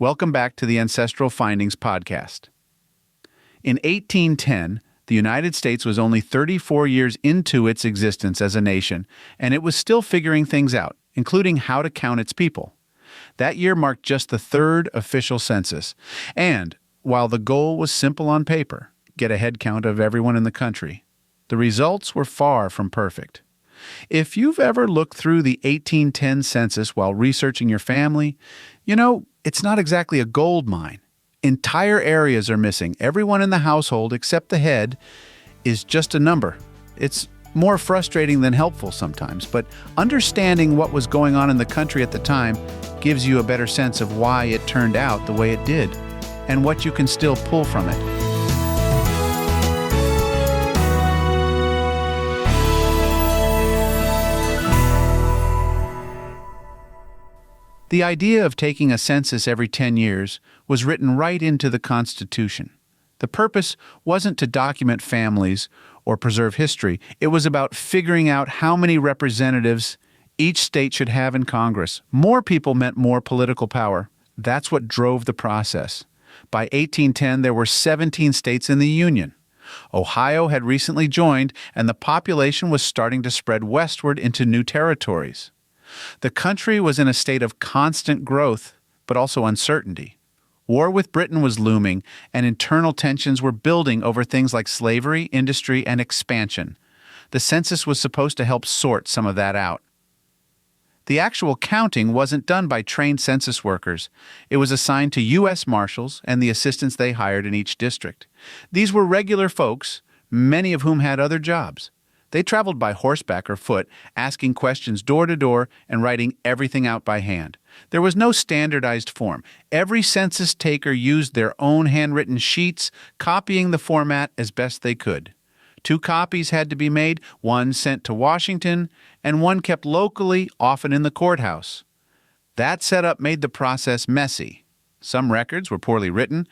Welcome back to the Ancestral Findings podcast. In 1810, the United States was only 34 years into its existence as a nation, and it was still figuring things out, including how to count its people. That year marked just the third official census, and while the goal was simple on paper, get a head count of everyone in the country, the results were far from perfect. If you've ever looked through the 1810 census while researching your family, it's not exactly a gold mine. Entire areas are missing. Everyone in the household except the head is just a number. It's more frustrating than helpful sometimes, but understanding what was going on in the country at the time gives you a better sense of why it turned out the way it did and what you can still pull from it. The idea of taking a census every 10 years was written right into the Constitution. The purpose wasn't to document families or preserve history. It was about figuring out how many representatives each state should have in Congress. More people meant more political power. That's what drove the process. By 1810, there were 17 states in the Union. Ohio had recently joined, and the population was starting to spread westward into new territories. The country was in a state of constant growth, but also uncertainty. War with Britain was looming, and internal tensions were building over things like slavery, industry, and expansion. The census was supposed to help sort some of that out. The actual counting wasn't done by trained census workers. It was assigned to U.S. Marshals and the assistants they hired in each district. These were regular folks, many of whom had other jobs. They traveled by horseback or foot, asking questions door to door and writing everything out by hand. There was no standardized form. Every census taker used their own handwritten sheets, copying the format as best they could. 2 copies had to be made, one sent to Washington, and one kept locally, often in the courthouse. That setup made the process messy. Some records were poorly written,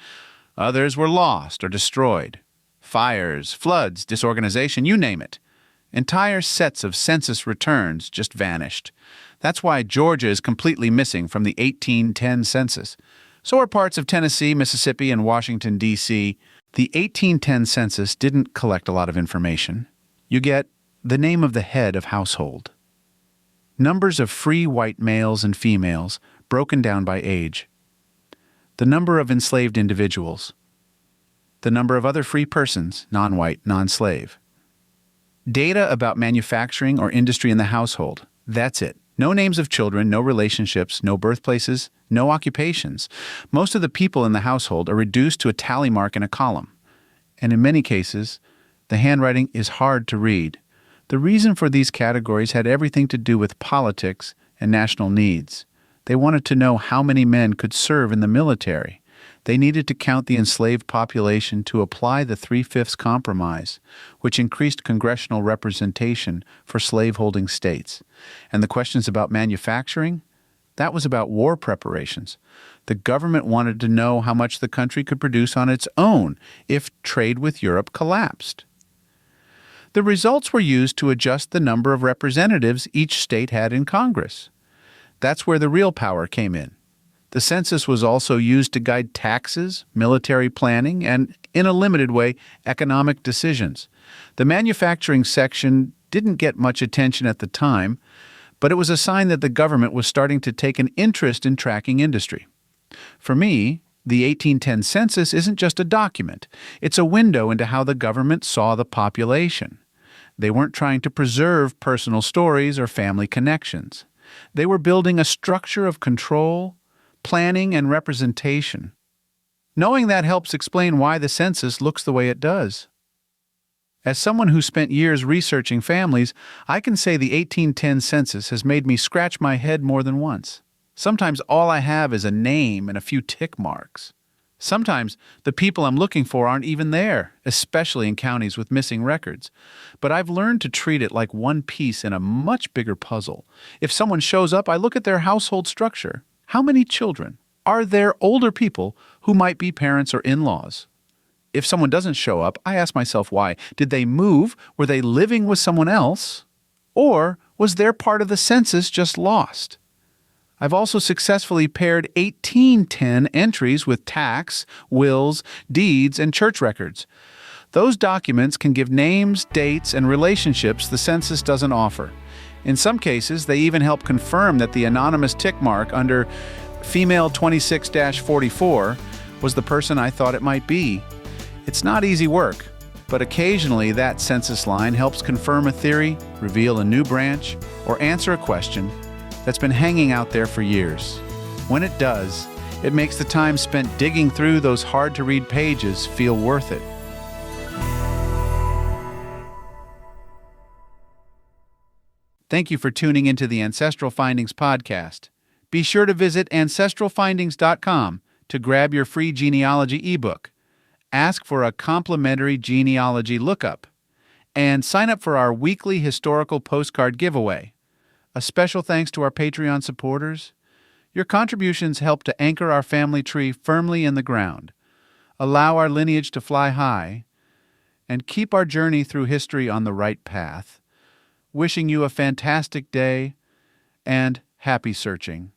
others were lost or destroyed. Fires, floods, disorganization, you name it. Entire sets of census returns just vanished. That's why Georgia is completely missing from the 1810 census. So are parts of Tennessee, Mississippi, and Washington, D.C. The 1810 census didn't collect a lot of information. You get the name of the head of household, numbers of free white males and females broken down by age, the number of enslaved individuals, the number of other free persons, non-white, non-slave, data about manufacturing or industry in the household. That's it. No names of children, no relationships, no birthplaces, no occupations. Most of the people in the household are reduced to a tally mark in a column. And in many cases, the handwriting is hard to read. The reason for these categories had everything to do with politics and national needs. They wanted to know how many men could serve in the military. They needed to count the enslaved population to apply the 3/5 compromise, which increased congressional representation for slaveholding states. And the questions about manufacturing? That was about war preparations. The government wanted to know how much the country could produce on its own if trade with Europe collapsed. The results were used to adjust the number of representatives each state had in Congress. That's where the real power came in. The census was also used to guide taxes, military planning, and, in a limited way, economic decisions. The manufacturing section didn't get much attention at the time, but it was a sign that the government was starting to take an interest in tracking industry. For me, the 1810 census isn't just a document. It's a window into how the government saw the population. They weren't trying to preserve personal stories or family connections. They were building a structure of control, planning, and representation. Knowing that helps explain why the census looks the way it does. As someone who spent years researching families, I can say the 1810 census has made me scratch my head more than once. Sometimes all I have is a name and a few tick marks. Sometimes the people I'm looking for aren't even there, especially in counties with missing records. But I've learned to treat it like one piece in a much bigger puzzle. If someone shows up, I look at their household structure. How many children? Are there older people who might be parents or in-laws? If someone doesn't show up, I ask myself why. Did they move? Were they living with someone else? Or was their part of the census just lost? I've also successfully paired 1810 entries with tax, wills, deeds, and church records. Those documents can give names, dates, and relationships the census doesn't offer. In some cases, they even help confirm that the anonymous tick mark under female 26-44 was the person I thought it might be. It's not easy work, but occasionally that census line helps confirm a theory, reveal a new branch, or answer a question that's been hanging out there for years. When it does, it makes the time spent digging through those hard-to-read pages feel worth it. Thank you for tuning into the Ancestral Findings podcast. Be sure to visit ancestralfindings.com to grab your free genealogy ebook, ask for a complimentary genealogy lookup, and sign up for our weekly historical postcard giveaway. A special thanks to our Patreon supporters. Your contributions help to anchor our family tree firmly in the ground, allow our lineage to fly high, and keep our journey through history on the right path. Wishing you a fantastic day and happy searching.